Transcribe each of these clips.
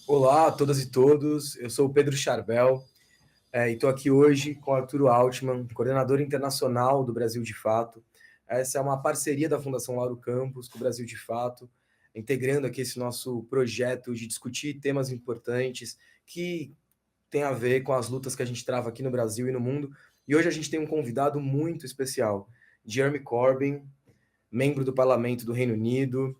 Olá a todas e todos, eu sou o Pedro Charbel e estou aqui hoje com Arturo Altman, coordenador internacional do Brasil de Fato. Essa é uma parceria da Fundação Lauro Campos com o Brasil de Fato, integrando aqui esse nosso projeto de discutir temas importantes que têm a ver com as lutas que a gente trava aqui no Brasil e no mundo. E hoje a gente tem um convidado muito especial, Jeremy Corbyn, membro do Parlamento do Reino Unido,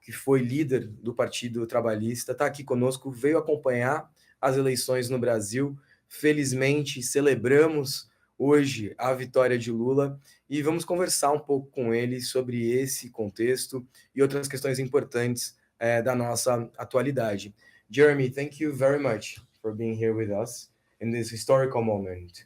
que foi líder do Partido Trabalhista, está aqui conosco, veio acompanhar as eleições no Brasil. Felizmente, celebramos hoje a vitória de Lula e vamos conversar um pouco com ele sobre esse contexto e outras questões importantes da nossa atualidade. Jeremy, thank you very much for being here with us in this historical moment.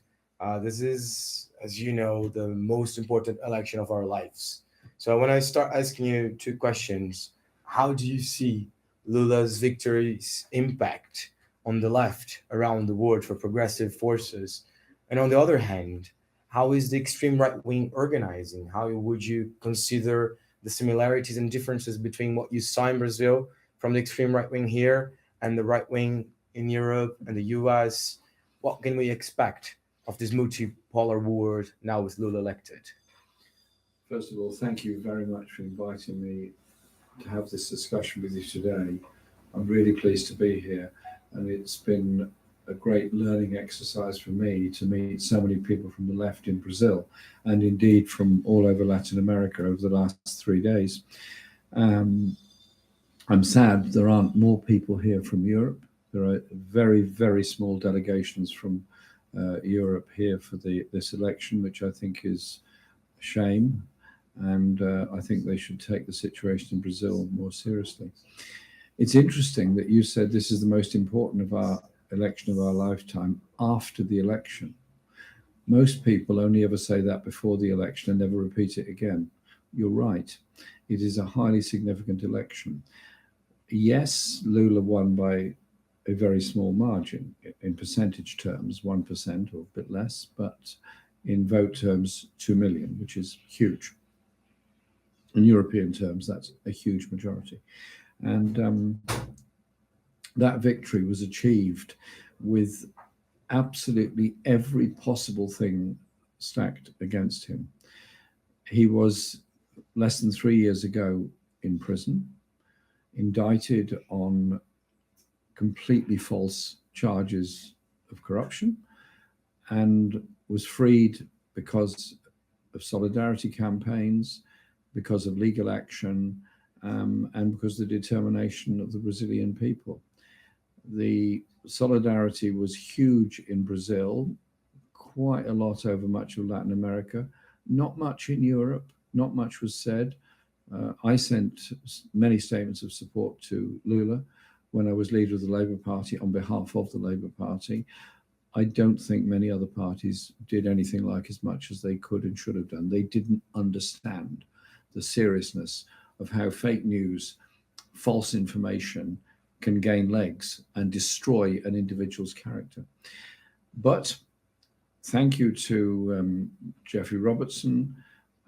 This is, as you know, the most important election of our lives. So I want to start asking you two questions. How do you see Lula's victory's impact on the left around the world for progressive forces? And on the other hand, how is the extreme right wing organizing? How would you consider the similarities and differences between what you saw in Brazil from the extreme right wing here and the right wing in Europe and the US? What can we expect of this multipolar world now with Lula elected? First of all, thank you very much for inviting me to have this discussion with you today. I'm really pleased to be here, and it's been a great learning exercise for me to meet so many people from the left in Brazil, and indeed from all over Latin America over the last 3 days. I'm sad there aren't more people here from Europe. There are very, very small delegations from Europe here for this election, which I think is a shame. And I think they should take the situation in Brazil more seriously. It's interesting that you said this is the most important of our election of our lifetime after the election. Most people only ever say that before the election and never repeat it again. You're right. It is a highly significant election. Yes, Lula won by a very small margin in percentage terms, 1% or a bit less, but in vote terms, 2 million, which is huge. In European terms, that's a huge majority. And that victory was achieved with absolutely every possible thing stacked against him. He was less than 3 years ago in prison, indicted on completely false charges of corruption, and was freed because of solidarity campaigns, because of legal action, and because of the determination of the Brazilian people. The solidarity was huge in Brazil, quite a lot over much of Latin America, not much in Europe, not much was said. I sent many statements of support to Lula when I was leader of the Labour Party on behalf of the Labour Party. I don't think many other parties did anything like as much as they could and should have done. They didn't understand the seriousness of how fake news, false information can gain legs and destroy an individual's character. But thank you to Jeffrey Robertson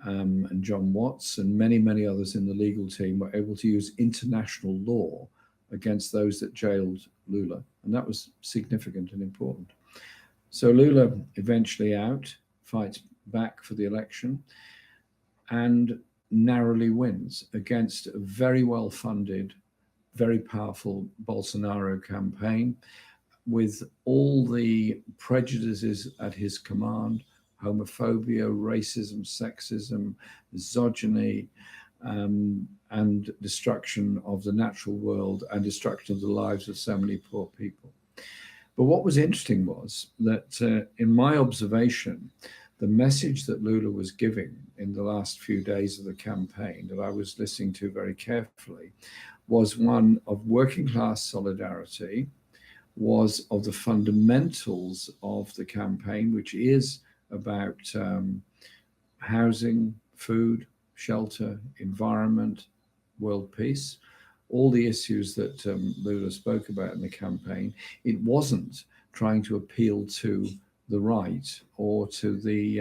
and John Watts and many, many others in the legal team were able to use international law against those that jailed Lula. And that was significant and important. So Lula eventually out, fights back for the election, and narrowly wins against a very well-funded, very powerful Bolsonaro campaign with all the prejudices at his command, homophobia, racism, sexism, misogyny, and destruction of the natural world and destruction of the lives of so many poor people. But what was interesting was that in my observation, the message that Lula was giving in the last few days of the campaign that I was listening to very carefully was one of working class solidarity, was of the fundamentals of the campaign, which is about housing, food, shelter, environment, world peace, all the issues that Lula spoke about in the campaign. It wasn't trying to appeal to the right or to the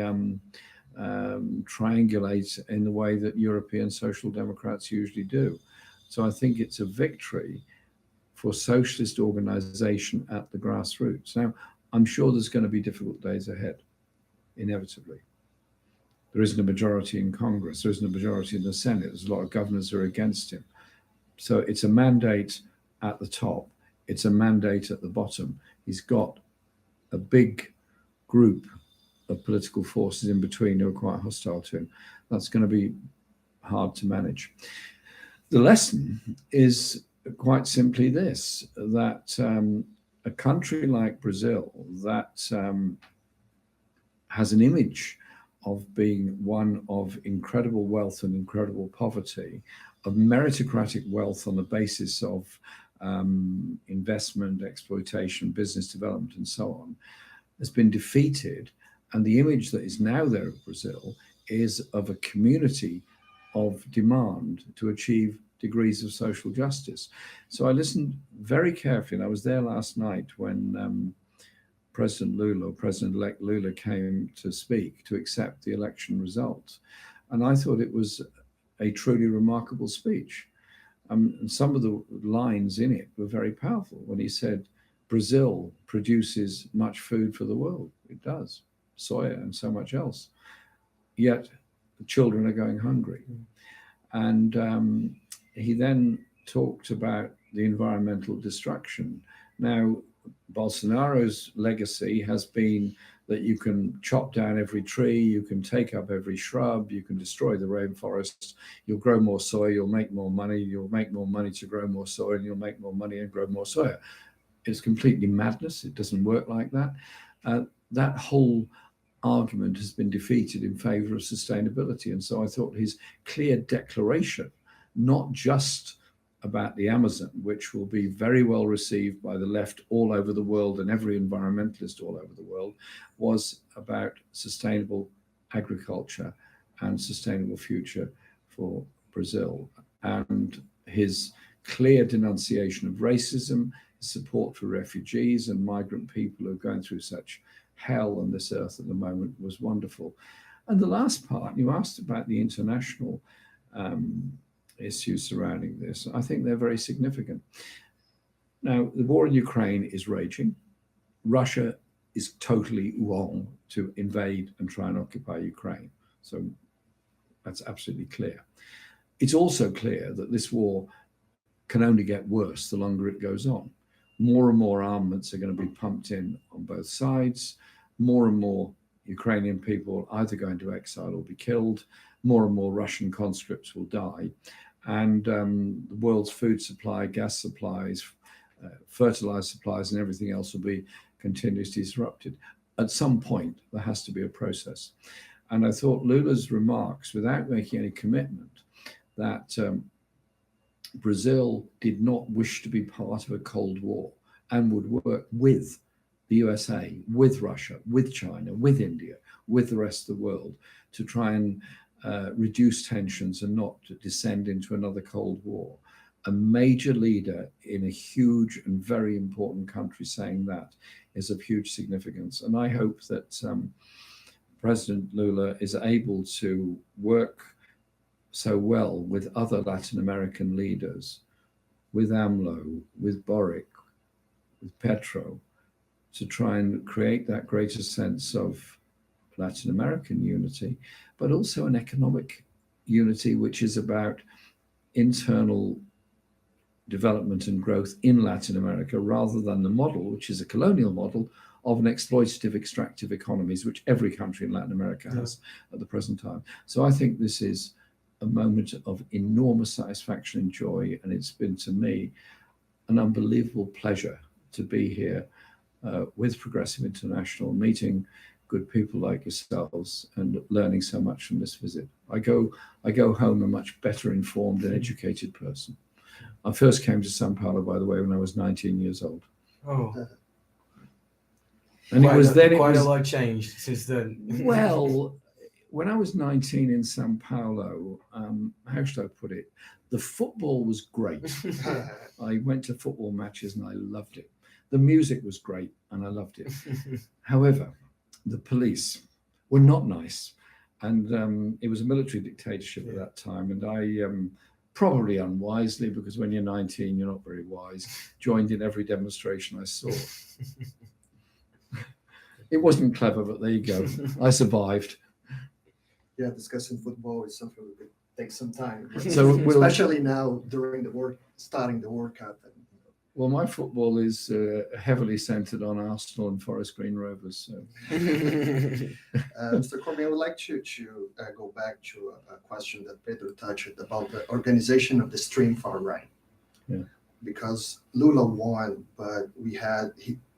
triangulate in the way that European social democrats usually do. So I think it's a victory for socialist organisation at the grassroots. Now, I'm sure there's going to be difficult days ahead, inevitably. There isn't a majority in Congress. There isn't a majority in the Senate. There's a lot of governors who are against him. So it's a mandate at the top. It's a mandate at the bottom. He's got a big group of political forces in between who are quite hostile to him. That's going to be hard to manage. The lesson is quite simply this, that a country like Brazil that has an image of being one of incredible wealth and incredible poverty, of meritocratic wealth on the basis of investment, exploitation, business development, and so on, has been defeated. And the image that is now there of Brazil is of a community of demand to achieve degrees of social justice. So I listened very carefully, and I was there last night when President-elect Lula came to speak, to accept the election results. And I thought it was a truly remarkable speech. And some of the lines in it were very powerful when he said, Brazil produces much food for the world. It does, soya and so much else. Yet the children are going hungry. And he then talked about the environmental destruction. Now, Bolsonaro's legacy has been that you can chop down every tree, you can take up every shrub, you can destroy the rainforests, you'll grow more soy, you'll make more money to grow more soy, and you'll make more money and grow more soya. It's completely madness. It doesn't work like that. That whole argument has been defeated in favor of sustainability. And so I thought his clear declaration, not just about the Amazon, which will be very well received by the left all over the world and every environmentalist all over the world, was about sustainable agriculture and sustainable future for Brazil. And his clear denunciation of racism, support for refugees and migrant people who are going through such hell on this earth at the moment was wonderful. And the last part, you asked about the international issues surrounding this. I think they're very significant. Now, the war in Ukraine is raging. Russia is totally wrong to invade and try and occupy Ukraine. So that's absolutely clear. It's also clear that this war can only get worse the longer it goes on. More and more armaments are going to be pumped in on both sides. More and more Ukrainian people either go into exile or be killed. More and more Russian conscripts will die. And the world's food supply, gas supplies, fertilizer supplies, and everything else will be continuously disrupted. At some point, there has to be a process. And I thought Lula's remarks, without making any commitment, that Brazil did not wish to be part of a Cold War and would work with the USA, with Russia, with China, with India, with the rest of the world to try and reduce tensions and not to descend into another Cold War. A major leader in a huge and very important country saying that is of huge significance. And I hope that President Lula is able to work so well with other Latin American leaders, with AMLO, with Boric, with Petro, to try and create that greater sense of Latin American unity, but also an economic unity, which is about internal development and growth in Latin America, rather than the model, which is a colonial model of an exploitative, extractive economies, which every country in Latin America has at the present time. So I think this is a moment of enormous satisfaction and joy, and it's been to me an unbelievable pleasure to be here with Progressive International, meeting good people like yourselves and learning so much from this visit. I go home a much better informed and educated person. I first came to Sao Paulo, by the way, when I was 19 years old. Oh. And quite a lot changed since then. Well, when I was 19 in Sao Paulo, how should I put it? The football was great. I went to football matches and I loved it. The music was great and I loved it. However, the police were not nice. And it was a military dictatorship at that time. And I probably unwisely, because when you're 19, you're not very wise, joined in every demonstration I saw. It wasn't clever, but there you go. I survived. Yeah, discussing football is something that could take some time. So especially now during starting the World Cup. Well, my football is heavily centered on Arsenal and Forest Green Rovers. So. Mr. Corbyn, I would like to go back to a question that Pedro touched about the organization of the extreme far right. Yeah. Because Lula won, but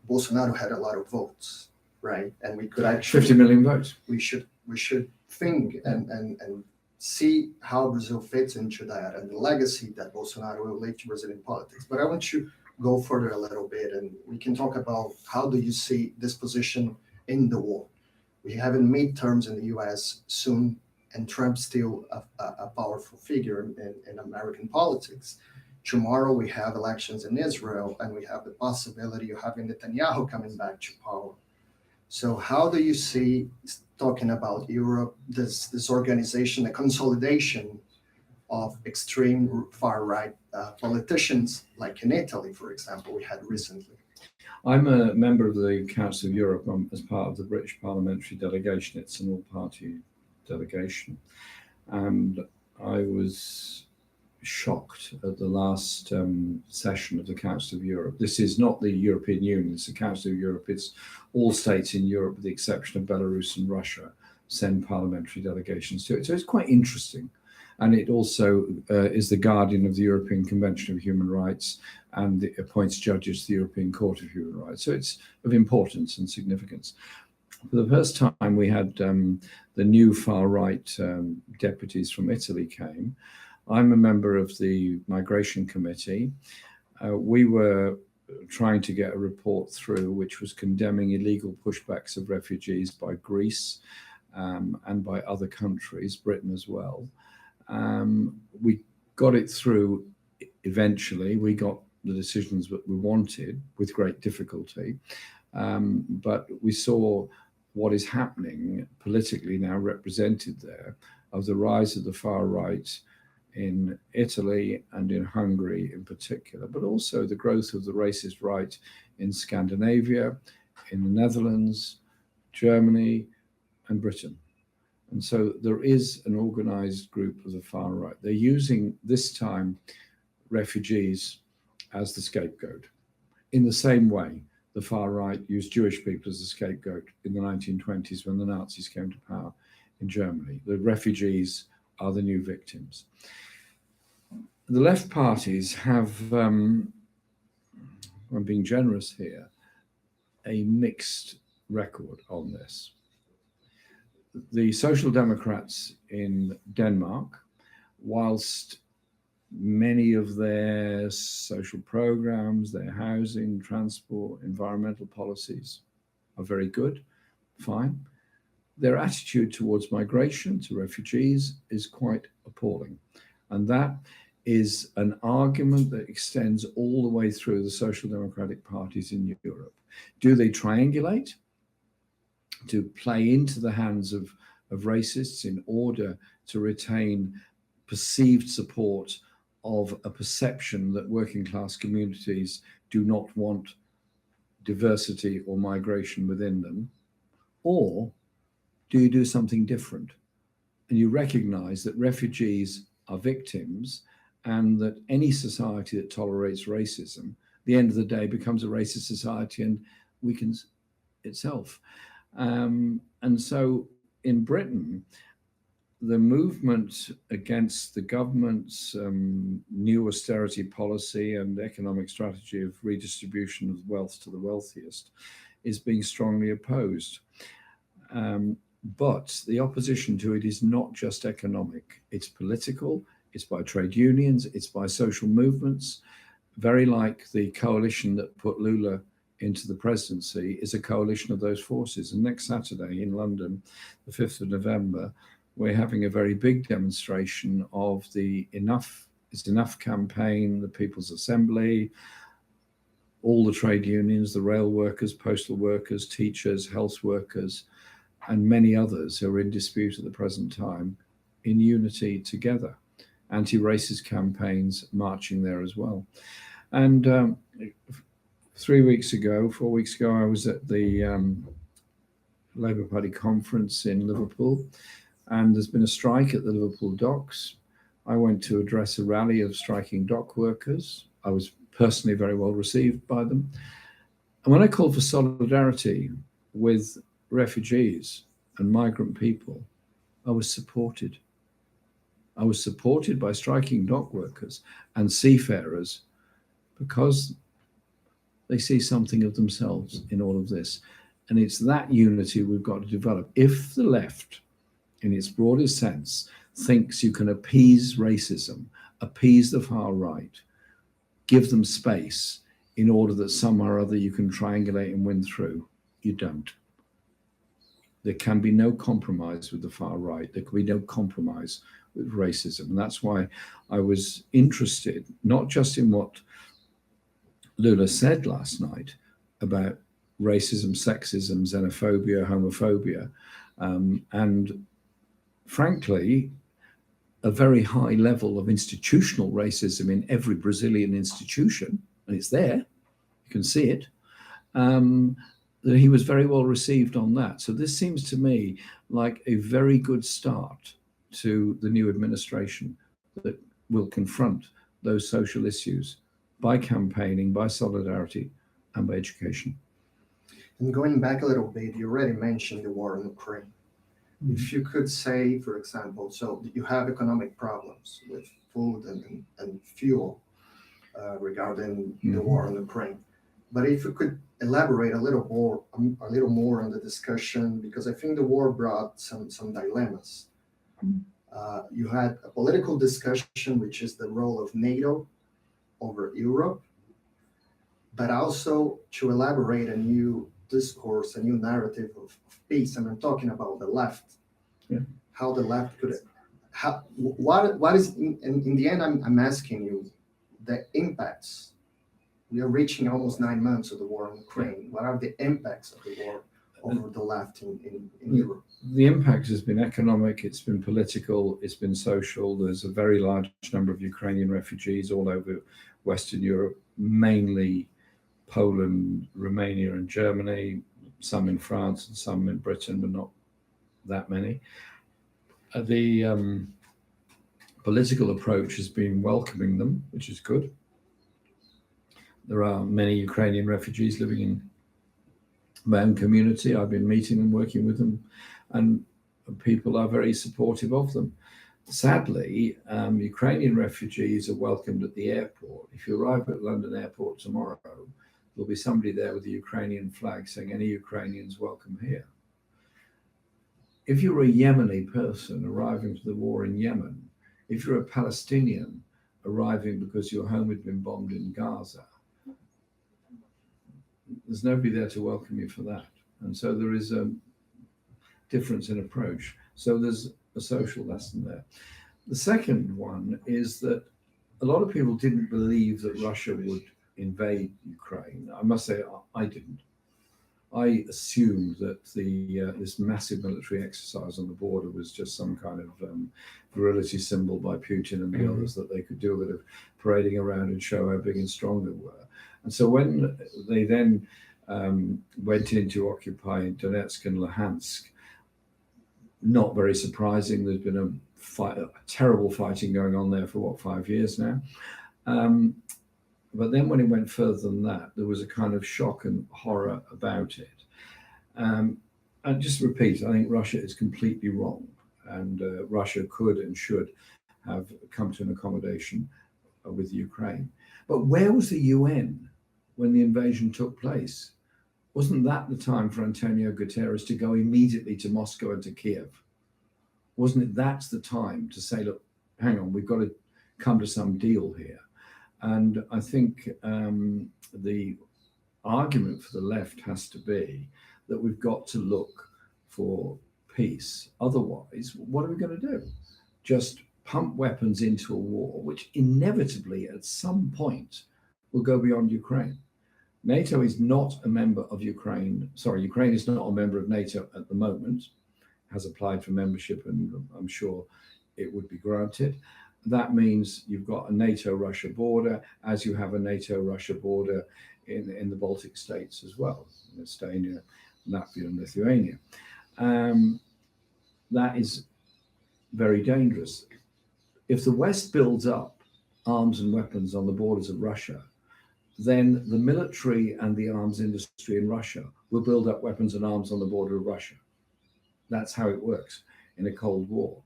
Bolsonaro had a lot of votes, right? And we could actually 50 million votes. We should think and see how Brazil fits into that and the legacy that Bolsonaro will leave to Brazilian politics. But I want to go further a little bit, and we can talk about how do you see this position in the war. We have midterms in the U.S. soon, and Trump's still a powerful figure in American politics. Tomorrow we have elections in Israel, and we have the possibility of having Netanyahu coming back to power. So how do you see, talking about Europe, this organization, the consolidation of extreme far-right politicians, like in Italy, for example, we had recently? I'm a member of the Council of Europe as part of the British parliamentary delegation. It's an all-party delegation. And I was shocked at the last session of the Council of Europe. This is not the European Union, it's the Council of Europe. It's all states in Europe, with the exception of Belarus and Russia, send parliamentary delegations to it. So it's quite interesting. And it also is the guardian of the European Convention of Human Rights, and it appoints judges to the European Court of Human Rights. So it's of importance and significance. For the first time, we had the new far-right deputies from Italy came. I'm a member of the Migration Committee. We were trying to get a report through which was condemning illegal pushbacks of refugees by Greece and by other countries, Britain as well. We got it through eventually. We got the decisions that we wanted with great difficulty. But we saw what is happening politically now represented there, of the rise of the far right in Italy and in Hungary in particular, but also the growth of the racist right in Scandinavia, in the Netherlands, Germany, and Britain. And so there is an organized group of the far right. They're using this time refugees as the scapegoat. In the same way, the far right used Jewish people as a scapegoat in the 1920s when the Nazis came to power in Germany. The refugees are the new victims. The left parties have, I'm being generous here, a mixed record on this. The Social Democrats in Denmark, whilst many of their social programs, their housing, transport, environmental policies are very good, fine, their attitude towards migration, to refugees, is quite appalling. And that is an argument that extends all the way through the social democratic parties in Europe. Do they triangulate to play into the hands of racists in order to retain perceived support of a perception that working class communities do not want diversity or migration within them? Or do you do something different? And you recognize that refugees are victims, and that any society that tolerates racism, at the end of the day, becomes a racist society and weakens itself. And so in Britain, the movement against the government's new austerity policy and economic strategy of redistribution of wealth to the wealthiest is being strongly opposed. But the opposition to it is not just economic, it's political, it's by trade unions, it's by social movements, very like the coalition that put Lula into the presidency is a coalition of those forces. And next Saturday in London, the 5th of November, we're having a very big demonstration of the Enough is Enough campaign, the People's Assembly, all the trade unions, the rail workers, postal workers, teachers, health workers, and many others who are in dispute at the present time, in unity together. anti-racist campaigns marching there as well. And 4 weeks ago, I was at the Labour Party conference in Liverpool, and there's been a strike at the Liverpool docks. I went to address a rally of striking dock workers. I was personally very well received by them. And when I called for solidarity with refugees and migrant people, I was supported. I was supported by striking dock workers and seafarers because they see something of themselves in all of this. And it's that unity we've got to develop. If the left, in its broadest sense, thinks you can appease racism, appease the far right, give them space in order that somehow or other you can triangulate and win through, you don't. There can be no compromise with the far right. There can be no compromise with racism. And that's why I was interested, not just in what Lula said last night about racism, sexism, xenophobia, homophobia, and frankly, a very high level of institutional racism in every Brazilian institution, and it's there, you can see it, that he was very well received on that. So this seems to me like a very good start to the new administration that will confront those social issues by campaigning, by solidarity, and by education. And going back a little bit, you already mentioned the war in Ukraine. If you could say, for example, so you have economic problems with food and fuel regarding the war in Ukraine. But if you could elaborate a little more on the discussion, because I think the war brought some dilemmas. You had a political discussion, which is the role of NATO over Europe, but also to elaborate a new discourse, a new narrative of peace. And I'm talking about the left, how the left could, what is, in the end, I'm asking you, the impacts. We are reaching almost 9 months of the war in Ukraine. What are the impacts of the war over the left in Europe? The impact has been economic, it's been political, it's been social. There's a very large number of Ukrainian refugees all over Western Europe, mainly Poland, Romania, and Germany, some in France and some in Britain, but not that many. The political approach has been welcoming them, which is good. There are many Ukrainian refugees living in my own community. I've been meeting them, working with them, and people are very supportive of them. Sadly, Ukrainian refugees are welcomed at the airport. If you arrive at London Airport tomorrow, there'll be somebody there with a Ukrainian flag saying, "Any Ukrainians welcome here." If you're a Yemeni person arriving to the war in Yemen, if you're a Palestinian arriving because your home had been bombed in Gaza, there's nobody there to welcome you for that. And so there is a difference in approach. So there's a social lesson there. The second one is that a lot of people didn't believe that Russia would invade Ukraine. I must say, I didn't. I assumed that this massive military exercise on the border was just some kind of virility symbol by Putin and the others, that they could do a bit of parading around and show how big and strong they were. And so when they then went in to occupy Donetsk and Luhansk, not very surprising. There's been a terrible fighting going on there for 5 years now. But then when it went further than that, there was a kind of shock and horror about it. And just repeat, I think Russia is completely wrong. And Russia could and should have come to an accommodation with Ukraine. But where was the UN when the invasion took place? Wasn't that the time for Antonio Guterres to go immediately to Moscow and to Kiev? Wasn't it that's the time to say, look, hang on, we've got to come to some deal here? And I think the argument for the left has to be that we've got to look for peace. Otherwise, what are we going to do? Just pump weapons into a war, which inevitably at some point will go beyond Ukraine. NATO is not a member of Ukraine. Sorry, Ukraine is not a member of NATO at the moment, has applied for membership, and I'm sure it would be granted. that means you've got a NATO-Russia border, as you have a NATO-Russia border in the Baltic states as well, Estonia, Latvia, and Lithuania. That is very dangerous. If the West builds up arms and weapons on the borders of Russia, then the military and the arms industry in Russia will build up weapons and arms on the border of Russia. That's how it works in a Cold War.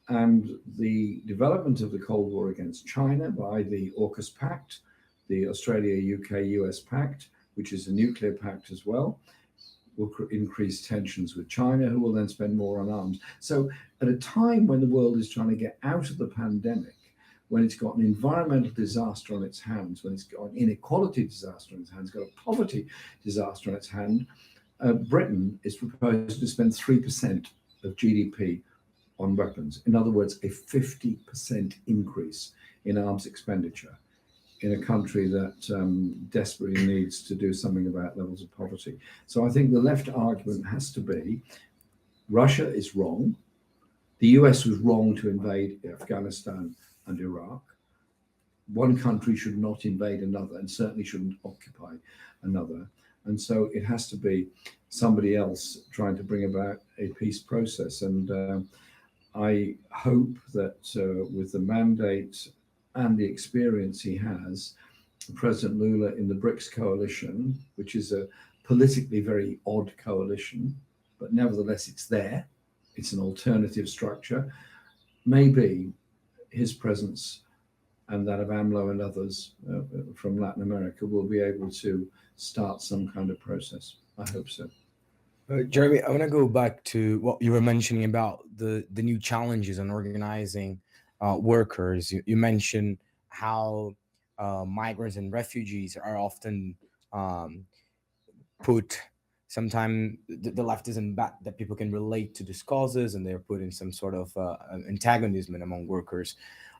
And the development of the Cold War against China by the AUKUS Pact, the Australia-UK-US Pact, which is a nuclear pact as well, will increase tensions with China, who will then spend more on arms. So at a time when the world is trying to get out of the pandemic, when it's got an environmental disaster on its hands, when it's got an inequality disaster on its hands, got a poverty disaster on its hand, Britain is proposed to spend 3% of GDP on weapons. In other words, a 50% increase in arms expenditure in a country that desperately needs to do something about levels of poverty. So I think the left argument has to be, Russia is wrong. The US was wrong to invade Afghanistan and Iraq. One country should not invade another and certainly shouldn't occupy another. And so it has to be somebody else trying to bring about a peace process. And I hope that with the mandate and the experience he has, President Lula in the BRICS coalition, which is a politically very odd coalition, but nevertheless it's there, it's an alternative structure, maybe his presence and that of AMLO and others from Latin America will be able to start some kind of process. I hope so. Jeremy, I want to go back to what you were mentioning about the new challenges on organizing workers. You mentioned how migrants and refugees are often put, sometimes the left isn't that people can relate to these causes, and they're put in some sort of antagonism among workers.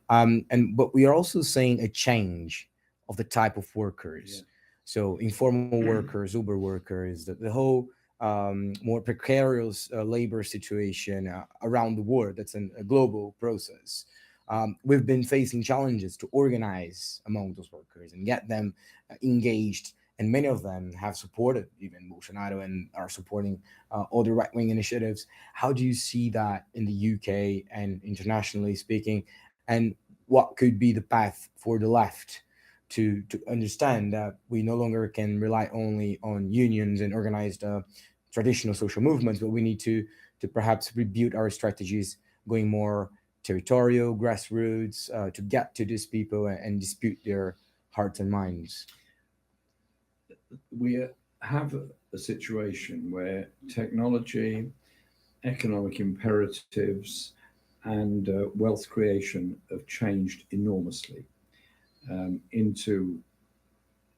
But we are also seeing a change of the type of workers. Yeah. So informal workers, Uber workers, the whole more precarious labor situation around the world. That's a global process. We've been facing challenges to organize among those workers and get them engaged. And many of them have supported even Bolsonaro and are supporting other right-wing initiatives. How do you see that in the UK and internationally speaking? And what could be the path for the left to understand that we no longer can rely only on unions and organized traditional social movements, but we need to perhaps rebuild our strategies going more territorial, grassroots, to get to these people and dispute their hearts and minds? We have a situation where technology, economic imperatives, and wealth creation have changed enormously into,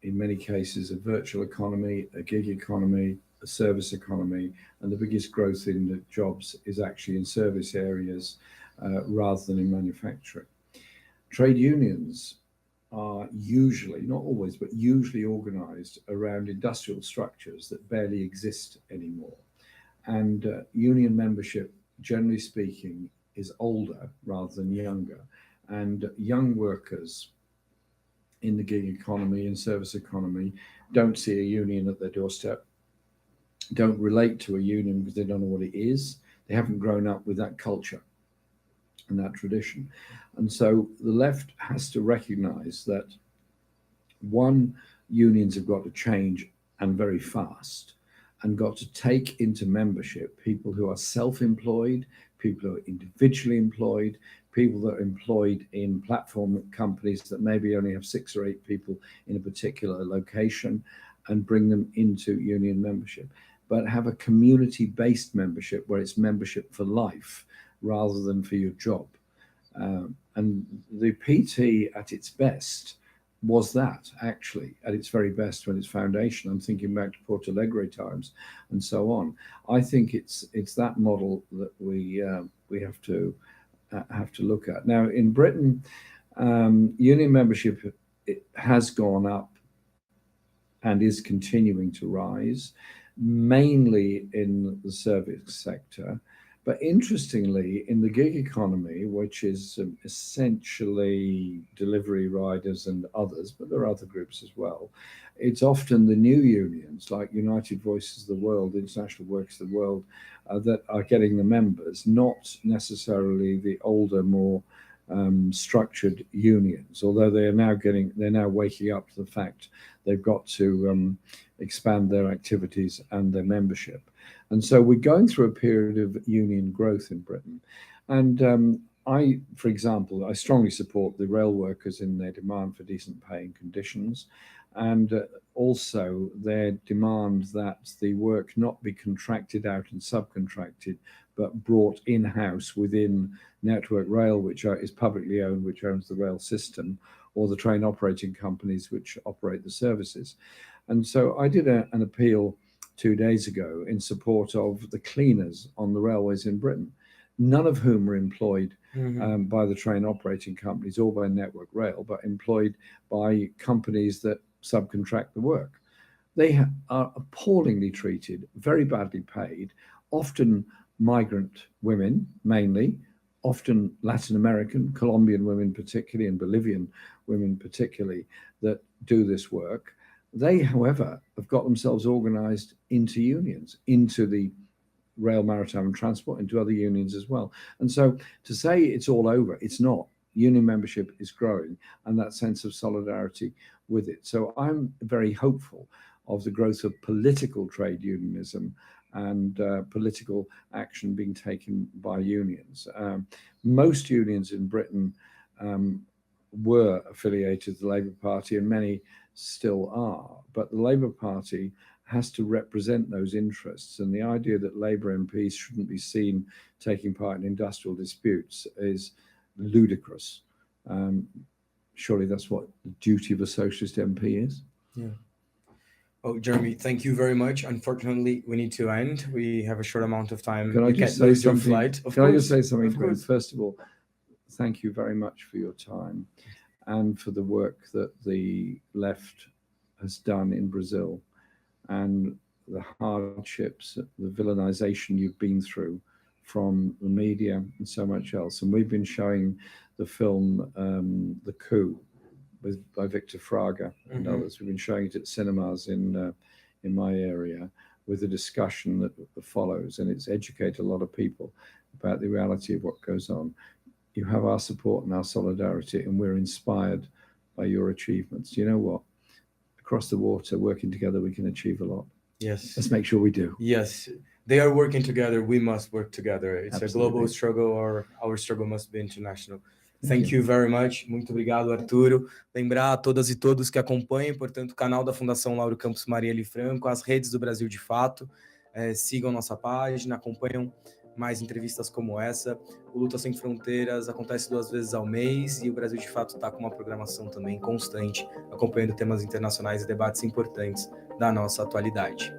in many cases, a virtual economy, a gig economy, a service economy, and the biggest growth in the jobs is actually in service areas rather than in manufacturing. Trade unions are usually, not always, but usually organized around industrial structures that barely exist anymore. And union membership, generally speaking, is older rather than younger. And young workers in the gig economy and service economy don't see a union at their doorstep, don't relate to a union because they don't know what it is. They haven't grown up with that culture and that tradition. And so the left has to recognize that, one, unions have got to change, and very fast, and got to take into membership people who are self-employed, people who are individually employed, people that are employed in platform companies that maybe only have 6 or 8 people in a particular location, and bring them into union membership. But have a community-based membership where it's membership for life rather than for your job. And the PT at its best was that, actually, at its very best when its foundation. I'm thinking back to Porto Alegre times and so on. I think it's that model that we have to look at. Now, in Britain, union membership, it has gone up and is continuing to rise, mainly in the service sector. But interestingly, in the gig economy, which is essentially delivery riders and others, but there are other groups as well, it's often the new unions like United Voices of the World, International Workers of the World, that are getting the members, not necessarily the older, more structured unions, although they're now waking up to the fact they've got to expand their activities and their membership. And so we're going through a period of union growth in Britain. And for example, I strongly support the rail workers in their demand for decent pay and conditions, and also their demand that the work not be contracted out and subcontracted, but brought in-house within Network Rail, which is publicly owned, which owns the rail system, or the train operating companies which operate the services. And so I did an appeal 2 days ago in support of the cleaners on the railways in Britain, none of whom were employed by the train operating companies or by Network Rail, but employed by companies that subcontract the work. They are appallingly treated, very badly paid, often migrant women mainly, often Latin American, Colombian women particularly, and Bolivian women particularly, that do this work. They, however, have got themselves organized into unions, into the Rail, Maritime and Transport, into other unions as well. And so to say it's all over, it's not. Union membership is growing, and that sense of solidarity with it. So I'm very hopeful of the growth of political trade unionism and political action being taken by unions. Most unions in Britain were affiliated to the Labour Party, and many still are, but the Labour Party has to represent those interests, and the idea that Labour MPs shouldn't be seen taking part in industrial disputes is ludicrous. Surely that's what the duty of a socialist MP is. Yeah. Oh, Jeremy, thank you very much. Unfortunately, we need to end. We have a short amount of time. Can I just say something? I just say something? First of all, thank you very much for your time and for the work that the left has done in Brazil and the hardships, the villainization you've been through from the media and so much else. And we've been showing the film The Coup by Victor Fraga and others. We've been showing it at cinemas in my area with a discussion that follows, and it's educated a lot of people about the reality of what goes on. You have our support and our solidarity, and we're inspired by your achievements. You know what? Across the water, working together, we can achieve a lot. Yes. Let's make sure we do. Yes. They are working together. We must work together. It's Absolutely. A global struggle, or our struggle must be international. Thank you very much. Muito obrigado, Arturo. Lembrar a todas e todos que acompanhem, portanto, o canal da Fundação Lauro Campos Marielle Franco, as redes do Brasil de Fato. Sigam nossa página, acompanham mais entrevistas como essa. O Luta Sem Fronteiras acontece 2 vezes ao mês e o Brasil de Fato está com uma programação também constante, acompanhando temas internacionais e debates importantes da nossa atualidade.